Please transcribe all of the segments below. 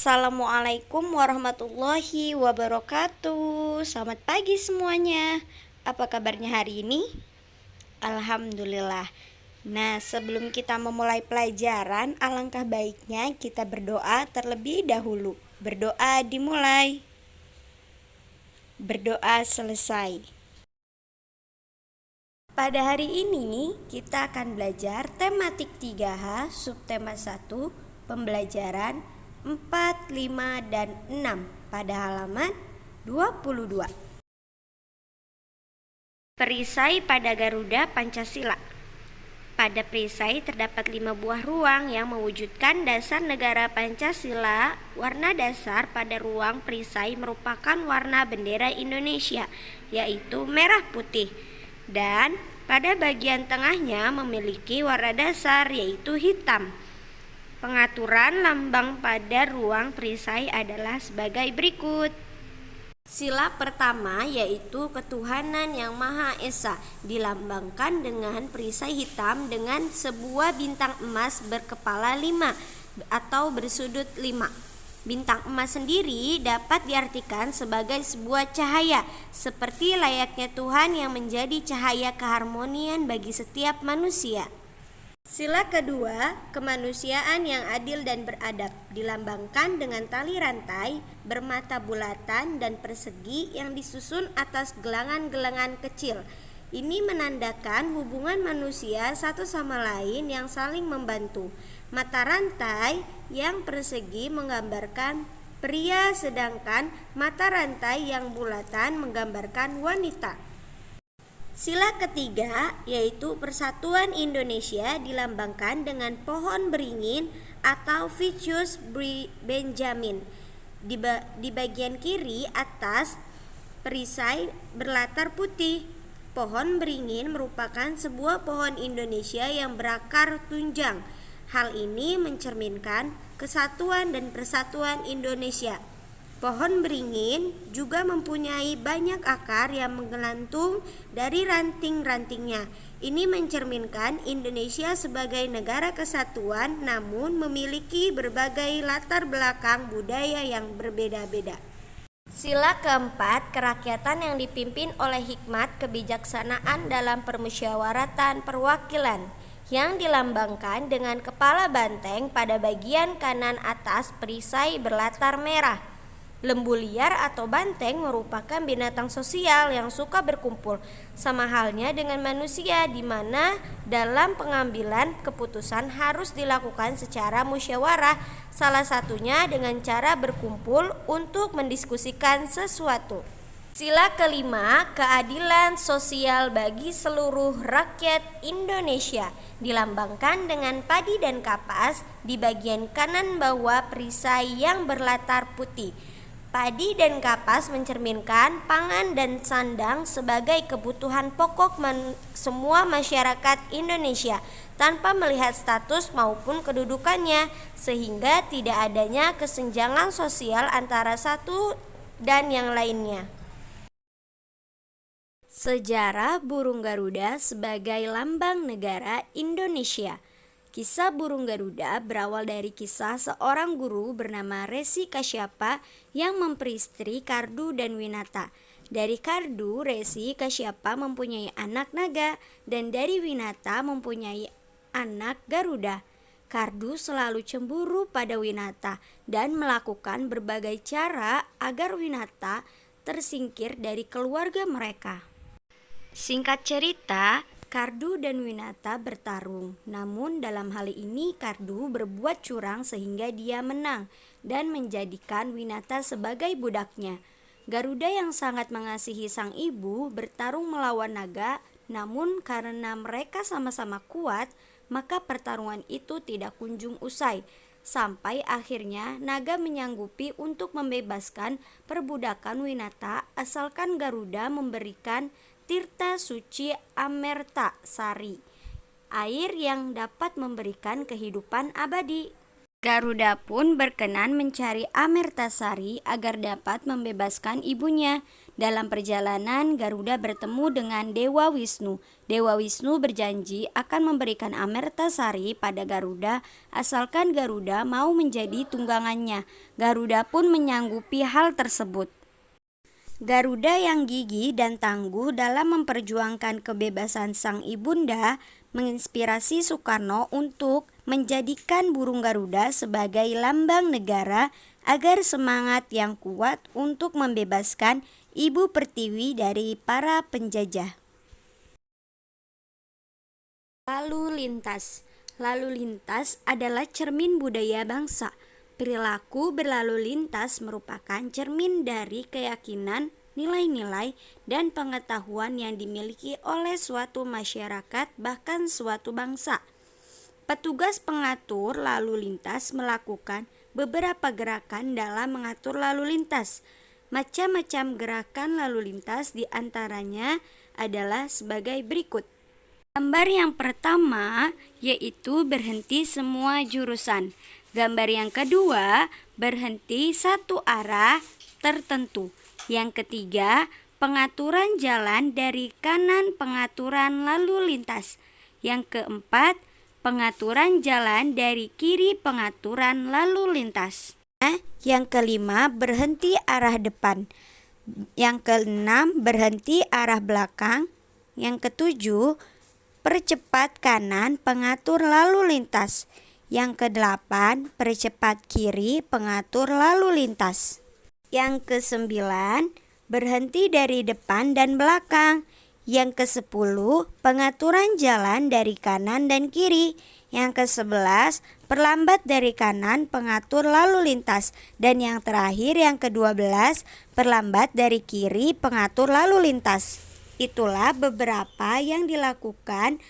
Assalamualaikum warahmatullahi wabarakatuh. Selamat pagi semuanya. Apa kabarnya hari ini? Alhamdulillah. Nah, sebelum kita memulai pelajaran, alangkah baiknya kita berdoa terlebih dahulu. Berdoa dimulai, berdoa selesai. Pada hari ini kita akan belajar tematik 3H, subtema 1, pembelajaran 4, 5, dan 6 pada halaman 22. Perisai pada Garuda Pancasila. Pada perisai terdapat 5 buah ruang yang mewujudkan dasar negara Pancasila. Warna dasar pada ruang perisai merupakan warna bendera Indonesia, yaitu merah putih. Dan pada bagian tengahnya memiliki warna dasar, yaitu hitam. Pengaturan lambang pada ruang perisai adalah sebagai berikut. Sila pertama yaitu ketuhanan yang Maha Esa dilambangkan dengan perisai hitam dengan sebuah bintang emas berkepala 5 atau bersudut 5. Bintang emas sendiri dapat diartikan sebagai sebuah cahaya, seperti layaknya Tuhan yang menjadi cahaya keharmonian bagi setiap manusia. Sila kedua, kemanusiaan yang adil dan beradab, dilambangkan dengan tali rantai bermata bulatan dan persegi yang disusun atas gelangan-gelangan kecil. Ini menandakan hubungan manusia satu sama lain yang saling membantu. Mata rantai yang persegi menggambarkan pria, sedangkan mata rantai yang bulatan menggambarkan wanita. Sila ketiga yaitu Persatuan Indonesia dilambangkan dengan pohon beringin atau Ficus benjamin. Di bagian kiri atas perisai berlatar putih. Pohon beringin merupakan sebuah pohon Indonesia yang berakar tunjang. Hal ini mencerminkan kesatuan dan persatuan Indonesia. Pohon beringin juga mempunyai banyak akar yang menggelantung dari ranting-rantingnya. Ini mencerminkan Indonesia sebagai negara kesatuan namun memiliki berbagai latar belakang budaya yang berbeda-beda. Sila keempat, kerakyatan yang dipimpin oleh hikmat kebijaksanaan dalam permusyawaratan perwakilan, yang dilambangkan dengan kepala banteng pada bagian kanan atas perisai berlatar merah. Lembu liar atau banteng merupakan binatang sosial yang suka berkumpul, sama halnya dengan manusia, di mana dalam pengambilan keputusan harus dilakukan secara musyawarah, salah satunya dengan cara berkumpul untuk mendiskusikan sesuatu. Sila kelima, keadilan sosial bagi seluruh rakyat Indonesia, dilambangkan dengan padi dan kapas di bagian kanan bawah perisai yang berlatar putih. Padi dan kapas mencerminkan pangan dan sandang sebagai kebutuhan pokok semua masyarakat Indonesia tanpa melihat status maupun kedudukannya, sehingga tidak adanya kesenjangan sosial antara satu dan yang lainnya. Sejarah burung Garuda sebagai lambang negara Indonesia. Kisah burung Garuda berawal dari kisah seorang guru bernama Resi Kasyapa yang memperistri Kardu dan Winata. Dari Kardu, Resi Kasyapa mempunyai anak naga, dan dari Winata mempunyai anak Garuda. Kardu selalu cemburu pada Winata dan melakukan berbagai cara agar Winata tersingkir dari keluarga mereka. Singkat cerita, Kardu dan Winata bertarung, namun dalam hal ini Kardu berbuat curang sehingga dia menang dan menjadikan Winata sebagai budaknya. Garuda yang sangat mengasihi sang ibu bertarung melawan naga, namun karena mereka sama-sama kuat, maka pertarungan itu tidak kunjung usai. Sampai akhirnya naga menyanggupi untuk membebaskan perbudakan Winata asalkan Garuda memberikan tirta suci Amerta Sari, air yang dapat memberikan kehidupan abadi. Garuda pun berkenan mencari Amerta Sari agar dapat membebaskan ibunya. Dalam perjalanan, Garuda bertemu dengan Dewa Wisnu. Dewa Wisnu berjanji akan memberikan Amertasari pada Garuda asalkan Garuda mau menjadi tunggangannya. Garuda pun menyanggupi hal tersebut. Garuda yang gigih dan tangguh dalam memperjuangkan kebebasan sang ibunda menginspirasi Soekarno untuk menjadikan burung Garuda sebagai lambang negara agar semangat yang kuat untuk membebaskan Ibu Pertiwi dari para penjajah. Lalu lintas. Lalu lintas adalah cermin budaya bangsa. Perilaku berlalu lintas merupakan cermin dari keyakinan, nilai-nilai, dan pengetahuan yang dimiliki oleh suatu masyarakat bahkan suatu bangsa. Petugas pengatur lalu lintas melakukan beberapa gerakan dalam mengatur lalu lintas. Macam-macam gerakan lalu lintas diantaranya adalah sebagai berikut. Gambar yang pertama yaitu berhenti semua jurusan. Gambar yang kedua berhenti satu arah tertentu. Yang ketiga pengaturan jalan dari kanan pengaturan lalu lintas. Yang keempat pengaturan jalan dari kiri pengaturan lalu lintas. Yang kelima berhenti arah depan. Yang keenam berhenti arah belakang. Yang ketujuh percepat kanan pengatur lalu lintas. Yang kedelapan percepat kiri pengatur lalu lintas. Yang kesembilan berhenti dari depan dan belakang. Yang kesepuluh pengaturan jalan dari kanan dan kiri. Yang kesebelas perlambat dari kanan pengatur lalu lintas. Dan yang terakhir yang ke-12 perlambat dari kiri pengatur lalu lintas. Itulah beberapa yang dilakukan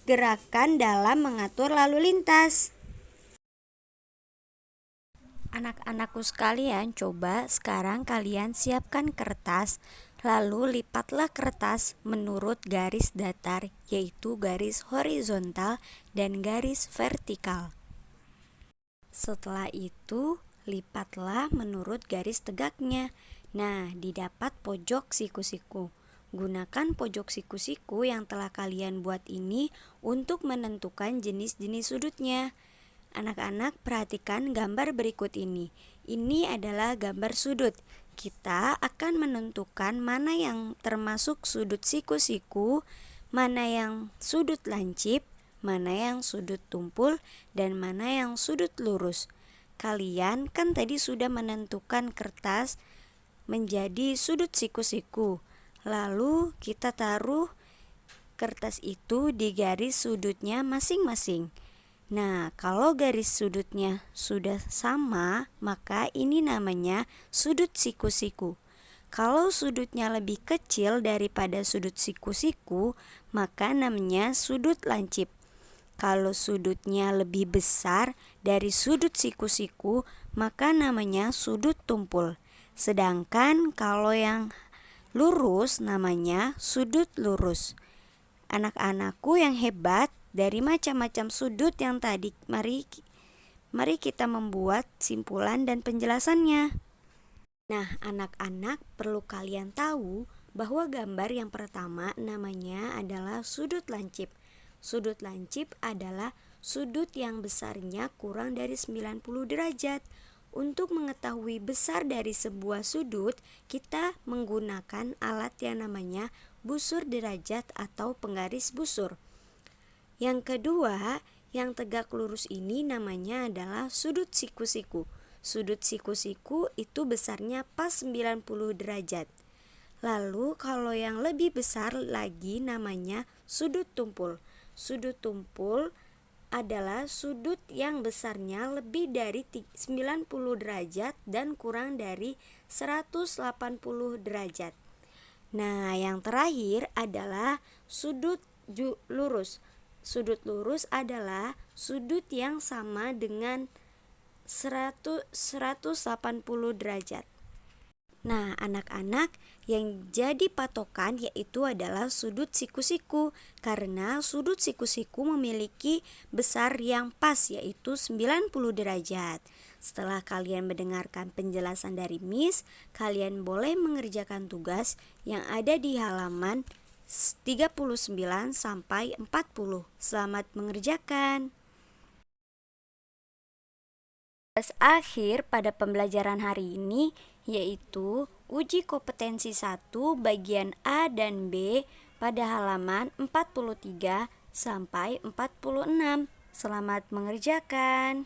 gerakan dalam mengatur lalu lintas. Anak-anakku sekalian, coba sekarang kalian siapkan kertas, lalu lipatlah kertas menurut garis datar, yaitu garis horizontal dan garis vertikal. Setelah itu, lipatlah menurut garis tegaknya. Nah, didapat pojok siku-siku. Gunakan pojok siku-siku yang telah kalian buat ini untuk menentukan jenis-jenis sudutnya. Anak-anak, perhatikan gambar berikut ini. Ini adalah gambar sudut. Kita akan menentukan mana yang termasuk sudut siku-siku, mana yang sudut lancip, mana yang sudut tumpul, dan mana yang sudut lurus. Kalian kan tadi sudah menentukan kertas menjadi sudut siku-siku. Lalu kita taruh kertas itu di garis sudutnya masing-masing. Nah, kalau garis sudutnya sudah sama, maka ini namanya sudut siku-siku. Kalau sudutnya lebih kecil daripada sudut siku-siku, maka namanya sudut lancip. Kalau sudutnya lebih besar dari sudut siku-siku, maka namanya sudut tumpul. Sedangkan kalau yang lurus namanya sudut lurus. Anak-anakku yang hebat, dari macam-macam sudut yang tadi, mari kita membuat simpulan dan penjelasannya. Nah, anak-anak perlu kalian tahu bahwa gambar yang pertama namanya adalah sudut lancip. Sudut lancip adalah sudut yang besarnya kurang dari 90 derajat. Untuk mengetahui besar dari sebuah sudut, kita menggunakan alat yang namanya busur derajat atau penggaris busur. Yang kedua, yang tegak lurus ini namanya adalah sudut siku-siku. Sudut siku-siku itu besarnya pas 90 derajat. Lalu kalau yang lebih besar lagi namanya sudut tumpul. Sudut tumpul adalah sudut yang besarnya lebih dari 90 derajat dan kurang dari 180 derajat. Nah, yang terakhir adalah sudut lurus. Sudut lurus adalah sudut yang sama dengan 180 derajat. Nah, anak-anak, yang jadi patokan yaitu adalah sudut siku-siku, karena sudut siku-siku memiliki besar yang pas yaitu 90 derajat. Setelah kalian mendengarkan penjelasan dari Miss, kalian boleh mengerjakan tugas yang ada di halaman 39 sampai 40. Selamat mengerjakan. Tugas akhir pada pembelajaran hari ini yaitu uji kompetensi 1 bagian A dan B pada halaman 43 sampai 46. Selamat mengerjakan.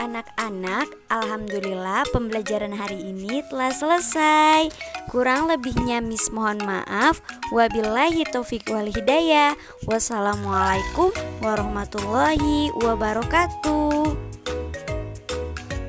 Anak-anak, alhamdulillah pembelajaran hari ini telah selesai. Kurang lebihnya Miss mohon maaf. Wabillahi taufiq wal hidayah. Wassalamualaikum warahmatullahi wabarakatuh.